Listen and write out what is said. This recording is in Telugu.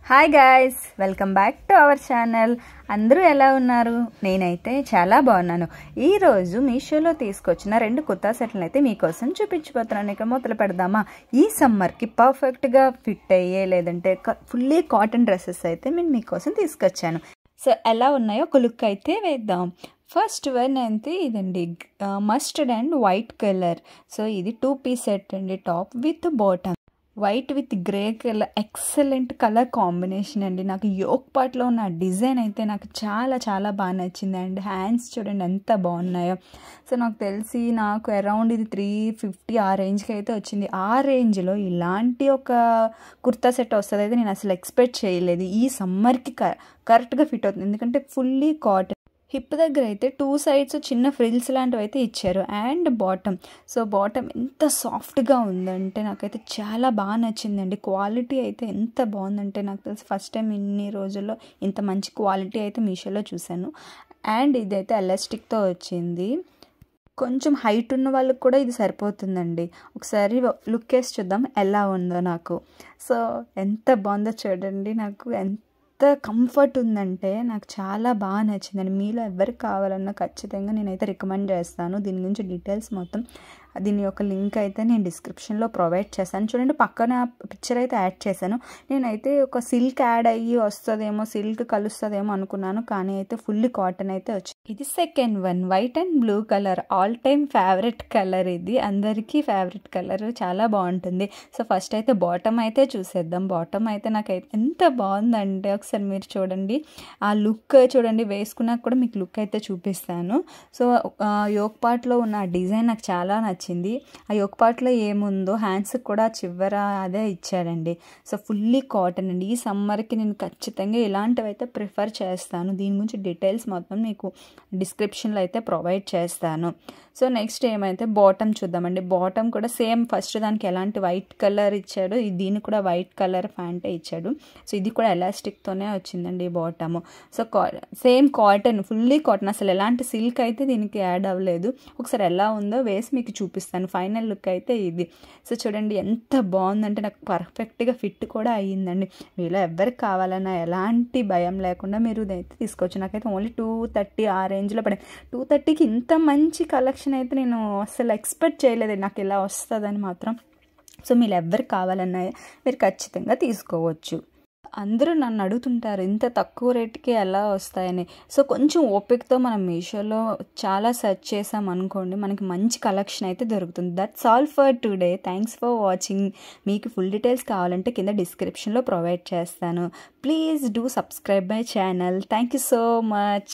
Hi guys, welcome back to our channel. అందరూ ఎలా ఉన్నారు? నేనైతే చాలా బాగున్నాను. ఈరోజు మీషోలో తీసుకొచ్చిన 2 కుర్తా సెట్లను అయితే మీకోసం చూపించిపోతున్నాను. ఇక మొదలు పెడదామా? ఈ సమ్మర్కి పర్ఫెక్ట్గా ఫిట్ అయ్యే లేదంటే ఫుల్లీ కాటన్ డ్రెస్సెస్ అయితే నేను మీకోసం తీసుకొచ్చాను. సో ఎలా ఉన్నాయో ఒక లుక్ అయితే వేద్దాం. ఫస్ట్ వన్ అయితే ఇదండి, mustard and white colour. So ఇది 2 పీస్ సెట్ అండి, top with bottom. White with grey colour, excellent colour combination అండి. నాకు యోక్ పార్ట్లో ఉన్న డిజైన్ అయితే నాకు చాలా చాలా బాగా నచ్చింది. అండ్ హ్యాండ్స్ చూడండి ఎంత బాగున్నాయో. సో నాకు తెలిసి నాకు అరౌండ్ ఇది 350 ఆ రేంజ్కి అయితే వచ్చింది. ఆ రేంజ్లో ఇలాంటి ఒక కుర్తా సెట్ వస్తుంది అయితే నేను అసలు ఎక్స్పెక్ట్ చేయలేదు. ఈ సమ్మర్కి కరెక్ట్గా ఫిట్ అవుతుంది, ఎందుకంటే ఫుల్లీ కాటన్. హిప్ దగ్గర అయితే 2 సైడ్స్ చిన్న ఫ్రిల్స్ లాంటివి అయితే ఇచ్చారు. అండ్ బాటమ్, సో బాటమ్ ఎంత సాఫ్ట్గా ఉందంటే నాకైతే చాలా బాగా నచ్చిందండి. క్వాలిటీ అయితే ఎంత బాగుందంటే నాకు తెలిసి ఫస్ట్ టైం ఇన్ని రోజుల్లో ఇంత మంచి క్వాలిటీ అయితే మీషోలో చూశాను. అండ్ ఇదైతే ఎలాస్టిక్తో వచ్చింది. కొంచెం హైట్ ఉన్న వాళ్ళకి కూడా ఇది సరిపోతుందండి. ఒకసారి లుక్ వేసి చూద్దాం ఎలా ఉందో నాకు. సో ఎంత బాగుందో చూడండి. నాకు ఎంత కంఫర్ట్ ఉందంటే నాకు చాలా బాగా నచ్చిందండి. మీలో ఎవరికి కావాలన్నా ఖచ్చితంగా నేనైతే రికమెండ్ చేస్తాను. దీని గురించి డీటెయిల్స్ మొత్తం, దీని యొక్క లింక్ అయితే నేను డిస్క్రిప్షన్లో ప్రొవైడ్ చేశాను. చూడండి, పక్కన పిక్చర్ అయితే యాడ్ చేశాను. నేనైతే ఒక సిల్క్ యాడ్ అయ్యి వస్తుందేమో, సిల్క్ కలుస్తుందేమో అనుకున్నాను, కానీ అయితే ఫుల్లీ కాటన్ అయితే వచ్చింది. ఇది second one, white and blue colour. All time favourite colour ఇది, అందరికీ ఫేవరెట్ కలర్, చాలా బాగుంటుంది. సో ఫస్ట్ అయితే బాటమ్ అయితే చూసేద్దాం. బాటమ్ అయితే నాకైతే ఎంత బాగుందంటే ఒకసారి మీరు చూడండి. ఆ లుక్ చూడండి, వేసుకున్నాక కూడా మీకు లుక్ అయితే చూపిస్తాను. సో యోక్ పార్ట్లో ఉన్న ఆ డిజైన్ నాకు చాలా నచ్చింది. ఆ యోక్ పార్ట్లో ఏముందో హ్యాండ్స్ కూడా చివర అదే ఇచ్చాడండి. సో ఫుల్లీ కాటన్ అండి. ఈ సమ్మర్కి నేను ఖచ్చితంగా ఇలాంటివి అయితే ప్రిఫర్ చేస్తాను. దీని గురించి డీటెయిల్స్ మొత్తం మీకు డిస్క్రిప్షన్లో అయితే ప్రొవైడ్ చేస్తాను. సో నెక్స్ట్ ఏమైతే బాటమ్ చూద్దామండి. బాటమ్ కూడా సేమ్, ఫస్ట్ దానికి ఎలాంటి వైట్ కలర్ ఇచ్చాడు, దీనికి కూడా వైట్ కలర్ ప్యాంటే ఇచ్చాడు. సో ఇది కూడా ఎలాస్టిక్తోనే వచ్చిందండి bottom. So same cotton, fully cotton, అసలు ఎలాంటి సిల్క్ అయితే దీనికి యాడ్ అవ్వలేదు. ఒకసారి ఎలా ఉందో వేసి మీకు చూపిస్తాను. ఫైనల్ లుక్ అయితే ఇది. సో చూడండి ఎంత బాగుందంటే నాకు పర్ఫెక్ట్గా ఫిట్ కూడా అయ్యిందండి. మీలో ఎవరికి కావాలన్నా ఎలాంటి భయం లేకుండా మీరు ఇదైతే తీసుకోవచ్చు. నాకైతే ఓన్లీ 230 ఆ రేంజ్లో పడింది. 230కి ఇంత మంచి కలెక్షన్ అయితే నేను అసలు ఎక్స్పెక్ట్ చేయలేదు, నాకు ఇలా వస్తుందని మాత్రం. సో మీరు ఎవరికి కావాలన్నా మీరు ఖచ్చితంగా తీసుకోవచ్చు. అందరూ నన్ను అడుగుతుంటారు ఇంత తక్కువ రేట్కి ఎలా వస్తాయని. సో కొంచెం ఓపికతో మనం మీషోలో చాలా సెర్చ్ చేసాం అనుకోండి, మనకి మంచి కలెక్షన్ అయితే దొరుకుతుంది. That's all for today. Thanks for watching. మీకు ఫుల్ డీటెయిల్స్ కావాలంటే కింద డిస్క్రిప్షన్లో ప్రొవైడ్ చేస్తాను. Please do subscribe my channel. Thank you so much.